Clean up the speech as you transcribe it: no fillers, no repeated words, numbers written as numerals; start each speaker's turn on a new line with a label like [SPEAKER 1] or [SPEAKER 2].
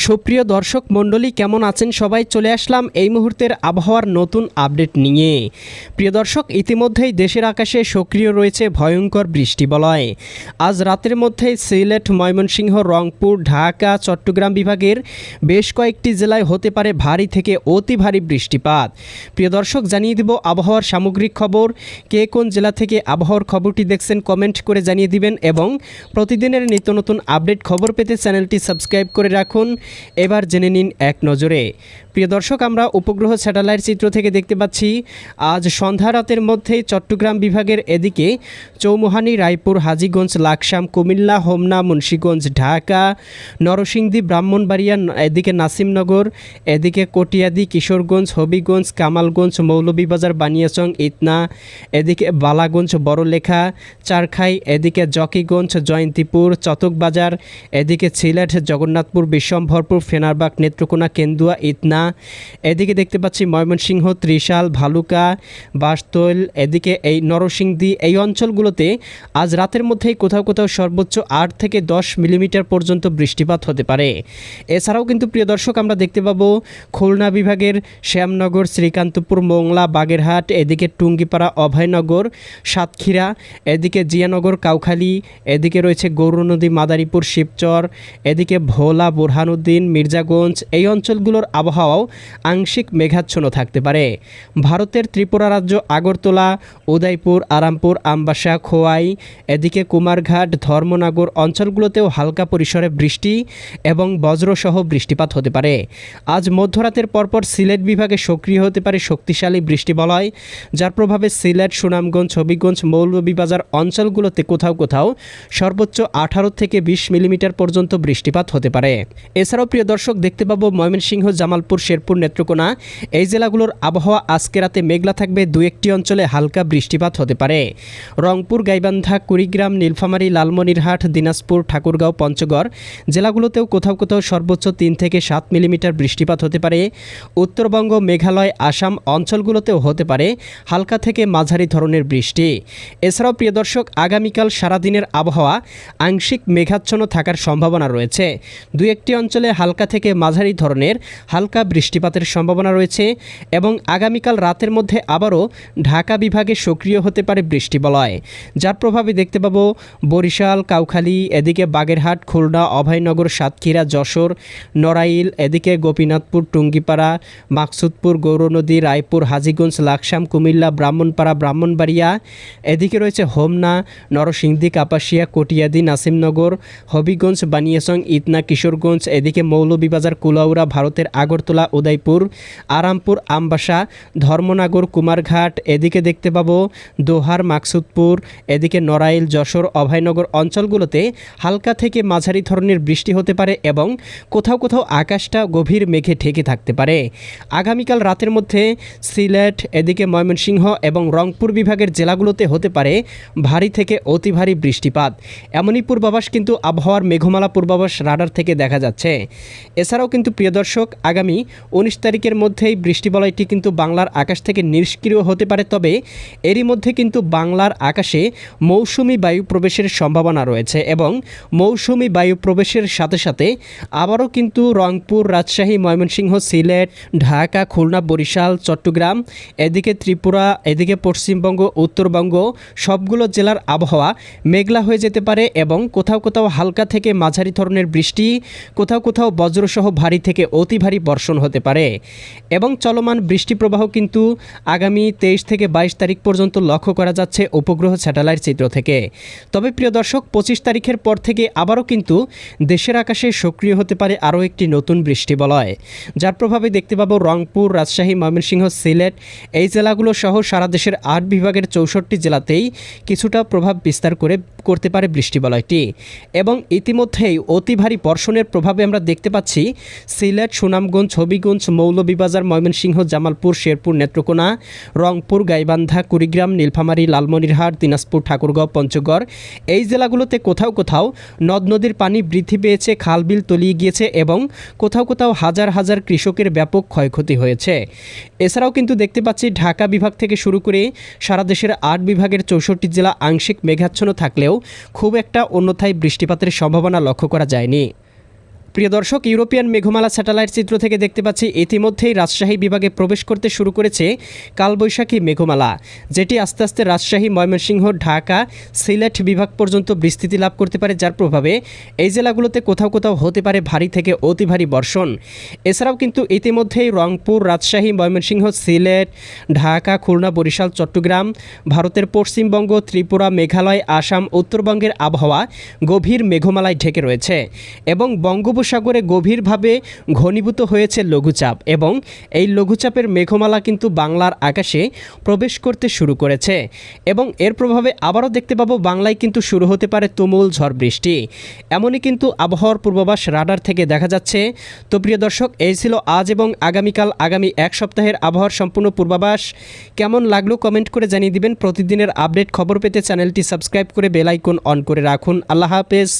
[SPEAKER 1] সুপ্রিয় দর্শক মণ্ডলী, কেমন আছেন সবাই? চলে আসলাম এই মুহূর্তের আবহাওয়ার নতুন আপডেট নিয়ে। প্রিয় দর্শক, ইতিমধ্যেই দেশের আকাশে সক্রিয় রয়েছে ভয়ঙ্কর বৃষ্টিবলয়। আজ রাতের মধ্যেই সিলেট, ময়মনসিংহ, রংপুর, ঢাকা, চট্টগ্রাম বিভাগের বেশ কয়েকটি জেলায় হতে পারে ভারী থেকে অতি ভারী বৃষ্টিপাত। প্রিয় দর্শক, জানিয়ে দেব আবহাওয়ার সামগ্রিক খবর। কে কোন জেলা থেকে আবহাওয়ার খবরটি দেখছেন কমেন্ট করে জানিয়ে দিবেন এবং প্রতিদিনের নিত্য নতুন আপডেট খবর পেতে চ্যানেলটি সাবস্ক্রাইব করে রাখুন। এবার জেনে নিন এক নজরে। প্রিয় দর্শক, আমরা উপগ্রহ স্যাটেলাইট চিত্র থেকে দেখতে পাচ্ছি আজ সন্ধ্যা রাতের মধ্যেই চট্টগ্রাম বিভাগের এদিকে চৌমুহানি, রায়পুর, হাজীগঞ্জ, লাকসাম, কুমিল্লা, হোমনা, মুন্সিগঞ্জ, ঢাকা, নরসিংদী, ব্রাহ্মণবাড়িয়া, এদিকে নাসিমনগর, এদিকে কটিয়াদি, কিশোরগঞ্জ, হবিগঞ্জ, কামালগঞ্জ, মৌলভীবাজার, বানিয়াচং, ইতনা, এদিকে বালাগঞ্জ, বড়লেখা, চারখাই, এদিকে জকিগঞ্জ, জয়ন্তীপুর, চতকবাজার, এদিকে সিলেট, জগন্নাথপুর, বিশ্বম্ভরপুর, ফেনারবাগ, নেত্রকোনা, কেন্দুয়া, ইতনা, এদিকে দেখতে পাচ্ছি ময়মনসিংহ, ত্রিশাল, ভালুকা, বাসতৈল, এদিকে এই নরসিংদী, এই অঞ্চলগুলোতে আজ রাতের মধ্যেই কোথাও কোথাও সর্বোচ্চ 8 থেকে 10 মিলিমিটার পর্যন্ত বৃষ্টিপাত হতে পারে। এছাড়াও কিন্তু প্রিয় দর্শক, আমরা দেখতে পাবো খুলনা বিভাগের শ্যামনগর, শ্রীকান্তপুর, মোংলা, বাগেরহাট, এদিকে টুঙ্গিপাড়া, অভয়নগর, সাতক্ষীরা, এদিকে জিয়ানগর, কাউখালী, এদিকে রয়েছে গৌরনদী, মাদারীপুর, শিবচর, এদিকে ভোলা, বুরহানুদ্দিন, মির্জাগঞ্জ, এই অঞ্চলগুলোর আবহাওয়াও আংশিক মেঘাচ্ছন্ন থাকতে পারে। ভারতের ত্রিপুরা রাজ্য আগরতলা, উদয়পুর, আরামপুর, আমবাসা, খোয়াই, এদিকে কুমারঘাট, ধর্মনগর অঞ্চলগুলোতেও হালকা পরিসরে বৃষ্টি এবং বজ্রসহ বৃষ্টিপাত হতে পারে। আজ মধ্যরাতের পরপর সিলেট বিভাগে সক্রিয় হতে পারে শক্তিশালী বৃষ্টিবলয়, যার প্রভাবে সিলেট, সুনামগঞ্জ, হবিগঞ্জ, মৌলভীবাজার অঞ্চলগুলোতে কোথাও কোথাও সর্বোচ্চ 18 থেকে 20 মিলিমিটার পর্যন্ত বৃষ্টিপাত হতে পারে। এছাড়াও প্রিয় দর্শক, দেখতে পাবো ময়মনসিংহ, জামালপুর, শেরপুর, নেত্রকোনা, এই জেলাগুলোর আবহাওয়া আজকে রাতে মেঘলা থাকবে, দু একটি অঞ্চলে হালকা বৃষ্টিপাত হতে পারে। রংপুর, গাইবান্ধা, কুড়িগ্রাম, নীলফামারী, লালমনিরহাট, দিনাজপুর, ঠাকুরগাঁও, পঞ্চগড় জেলাগুলোতেও কোথাও কোথাও সর্বোচ্চ 3 থেকে 7 মিলিমিটার বৃষ্টিপাত হতে পারে। উত্তরবঙ্গ, মেঘালয়, আসাম অঞ্চলগুলোতেও হতে পারে হালকা থেকে মাঝারি ধরনের বৃষ্টি। এছাড়াও প্রিয় দর্শক, আগামীকাল সারাদিনের আবহাওয়া আংশিক মেঘাচ্ছন্ন থাকার সম্ভাবনা রয়েছে। দু একটি অঞ্চলে হালকা থেকে মাঝারি ধরনের হালকা বৃষ্টিপাতের সম্ভাবনা রয়েছে এবং আগামীকাল রাতের মধ্যে আবারও ঢাকা বিভাগে সক্রিয় হতে পারে বৃষ্টিবলয়, যার প্রভাবে দেখতে পাবো বরিশাল, কাউখালী, এদিকে বাগেরহাট, খুলনা, অভয়নগর, সাতক্ষীরা, যশোর, নড়াইল, এদিকে গোপীনাথপুর, টুঙ্গিপাড়া, মাকসুদপুর, গৌরনদী, রায়পুর, হাজীগঞ্জ, লাকসাম, কুমিল্লা, ব্রাহ্মণপাড়া, ব্রাহ্মণবাড়িয়া, এদিকে রয়েছে হোমনা, নরসিংদী, কাপাসিয়া, কটিয়াদি, নাসিমনগর, হবিগঞ্জ, বানিয়াচং, ইতনা, কিশোরগঞ্জ, এদিকে মৌলভীবাজার, কুলাউড়া, ভারতের আগরতলা, উদয়পুর, আরামপুর, আমবাসা, ধর্মনগর, কুমারঘাট, এদিকে দেখতে পাবো দোহার, মাকসুদপুর, এদিকে নড়াইল, যশোর, অভয়নগর অঞ্চলগুলোতে হালকা থেকে মাঝারি ধরনের বৃষ্টি হতে পারে এবং কোথাও কোথাও আকাশটা গভীর মেঘে ঢেকে থাকতে পারে। আগামীকাল রাতের মধ্যে সিলেট, এদিকে ময়মনসিংহ এবং রংপুর বিভাগের জেলাগুলোতে হতে পারে ভারী থেকে অতি ভারী বৃষ্টিপাত। এমনই পূর্বাভাস কিন্তু আবহাওয়ার মেঘমালা পূর্বাভাস রাডার থেকে দেখা যাচ্ছে। এছাড়াও কিন্তু প্রিয় দর্শক, আগামী 19 তারিখের মধ্যেই বৃষ্টিবলয়টি কিন্তু বাংলার আকাশ থেকে নিষ্ক্রিয় হতে পারে, তবে এরই মধ্যে কিন্তু বাংলার আকাশে মৌসুমি বায়ু প্রবেশের সম্ভাবনা রয়েছে এবং মৌসুমি বায়ু প্রবেশের সাথে সাথে আবারও কিন্তু রংপুর, রাজশাহী, ময়মনসিংহ, সিলেট, ঢাকা, খুলনা, বরিশাল, চট্টগ্রাম, এদিকে ত্রিপুরা, এদিকে পশ্চিমবঙ্গ, উত্তরবঙ্গ সবগুলো জেলার আবহাওয়া মেঘলা হয়ে যেতে পারে এবং কোথাও কোথাও হালকা থেকে মাঝারি ধরনের বৃষ্টি, কোথাও কোথাও বজ্রসহ ভারী থেকে অতি ভারী বর্ষণ হতে পারে এবং চলমান বৃষ্টি প্রবাহ কিন্তু আগামী 23 থেকে 22 তারিখ পর্যন্ত লক্ষ্য করা যাচ্ছে উপগ্রহ স্যাটেলাইট চিত্র থেকে। তবে প্রিয় দর্শক, 25 তারিখের পর থেকে আবারও কিন্তু দেশের আকাশে সক্রিয় হতে পারে আরও একটি নতুন বৃষ্টিবলয়, যার প্রভাবে দেখতে পাবো রংপুর, রাজশাহী, ময়মনসিংহ, সিলেট এই জেলাগুলো সহ সারা দেশের 8 বিভাগের 64 জেলাতেই কিছুটা প্রভাব বিস্তার করতে পারে বৃষ্টিবলয়টি এবং ইতিমধ্যেই অতি ভারী বর্ষণের প্রভাবে আমরা দেখতে পাচ্ছি সিলেট, সুনামগঞ্জ, হবিগঞ্জ, মৌলভীবাজার, ময়মনসিংহ, জামালপুর, শেরপুর, নেত্রকোনা, রংপুর, গাইবান্ধা, কুড়িগ্রাম, নীলফামারী, লালমনিরহাট, দিনাজপুর, ঠাকুরগাঁও, পঞ্চগড় এই জেলাগুলোতে কোথাও কোথাও নদ নদীর পানি বৃদ্ধি পেয়েছে, খালবিল তলিয়ে গিয়েছে এবং কোথাও কোথাও হাজার হাজার কৃষকের ব্যাপক ক্ষয়ক্ষতি হয়েছে। এছাড়াও কিন্তু দেখতে পাচ্ছি ঢাকা বিভাগ থেকে শুরু করে সারা দেশের 8 বিভাগের 64 জেলা আংশিক মেঘাচ্ছন্ন থাকলেও খুব একটা অন্যথায় বৃষ্টিপাতের সম্ভাবনা লক্ষ্য করা যায়নি। প্রিয় দর্শক, ইউরোপিয়ান মেঘমালা স্যাটেলাইট চিত্র থেকে দেখতে পাচ্ছি ইতিমধ্যেই রাজশাহী বিভাগে প্রবেশ করতে শুরু করেছে কালবৈশাখী মেঘমালা, যেটি আস্তে আস্তে রাজশাহী, ময়মনসিংহ, ঢাকা, সিলেট বিভাগ পর্যন্ত বিস্তৃতি লাভ করতে পারে, যার প্রভাবে এই জেলাগুলোতে কোথাও কোথাও হতে পারে ভারী থেকে অতি ভারী বর্ষণ। এছাড়াও কিন্তু ইতিমধ্যেই রংপুর, রাজশাহী, ময়মনসিংহ, সিলেট, ঢাকা, খুলনা, বরিশাল, চট্টগ্রাম, ভারতের পশ্চিমবঙ্গ, ত্রিপুরা, মেঘালয়, আসাম, উত্তরবঙ্গের আবহাওয়া গভীর মেঘমালায় ঢেকে রয়েছে এবং বঙ্গোপসাগরে গভীরভাবে ঘনীভূত হয়েছে লঘুচাপ, এবং এই লঘুচাপের মেঘমালা কিন্তু বাংলার আকাশে প্রবেশ করতে শুরু করেছে এবং এর প্রভাবে আবারও দেখতে পাবো বাংলায় কিন্তু শুরু হতে পারে তুমুল ঝড় বৃষ্টি। এমনই কিন্তু আবহাওয়ার পূর্বাভাস রাডার থেকে দেখা যাচ্ছে। তো প্রিয় দর্শক, এই ছিল আজ এবং আগামীকাল, আগামী এক সপ্তাহের আবহাওয়ার সম্পূর্ণ পূর্বাভাস। কেমন লাগলো কমেন্ট করে জানিয়ে দিবেন। প্রতিদিনের আপডেট খবর পেতে চ্যানেলটি সাবস্ক্রাইব করে বেল আইকন অন করে রাখুন। আল্লাহ হাফেজ।